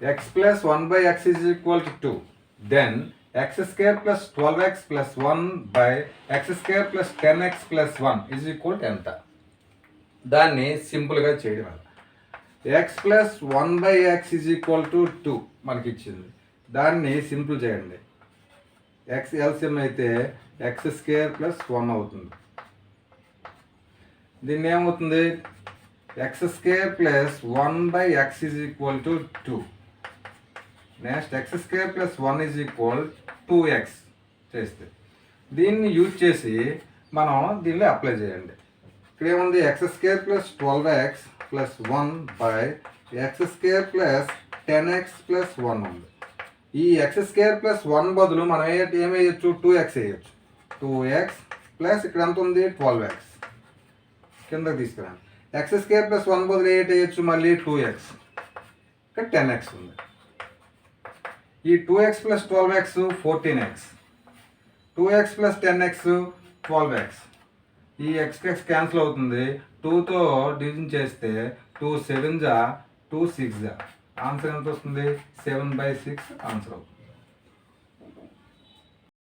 x plus 1 by x is equal to 2. Then x square plus 12x plus 1 by x square plus 10x plus 1 is equal to ఎంత? దాన్ని సింపుల్గా చేయడం వల్ల X plus 1 by X is equal to 2 మనకి ఇచ్చింది. దాన్ని simple చేయండి. X LCM అయితే ఎక్స్ స్క్వేర్ ప్లస్ 1 అవుతుంది. దీన్ని ఏమవుతుంది? X square plus 1 by X is equal to 2. Next X square plus 1 is equal 2x చేస్తే దీన్ని యూజ్ చేసి మనం దీన్ని అప్లై చేయండి. ఇక్కడ ఏముంది? X square plus 12x plus 1 by X square plus 10x plus 1 ఉంది. ఈ ఎక్స్ స్క్వేర్ ప్లస్ 1 బదులు మనం ఏమేయచ్చు? 2x వేయచ్చు. 2x ప్లస్ ఇక్కడ ఎంత ఉంది? 12x కిందకి తీసుకురాండి. ఎక్స్ స్క్వేర్ ప్లస్ 1 బదులు వేయచ్చు మళ్ళీ 2x, ఇక్కడ 10x ఉంది. ఈ 2x plus 12x 14x, 2x plus 10x 12x. ఈ x క్యాన్సిల్ అవుతుంది. 2తో డివిజన్ చేస్తే 2 7 2 6 ఆన్సర్ ఎంత వస్తుంది? 7/6 ఆన్సర్ అవుతుంది.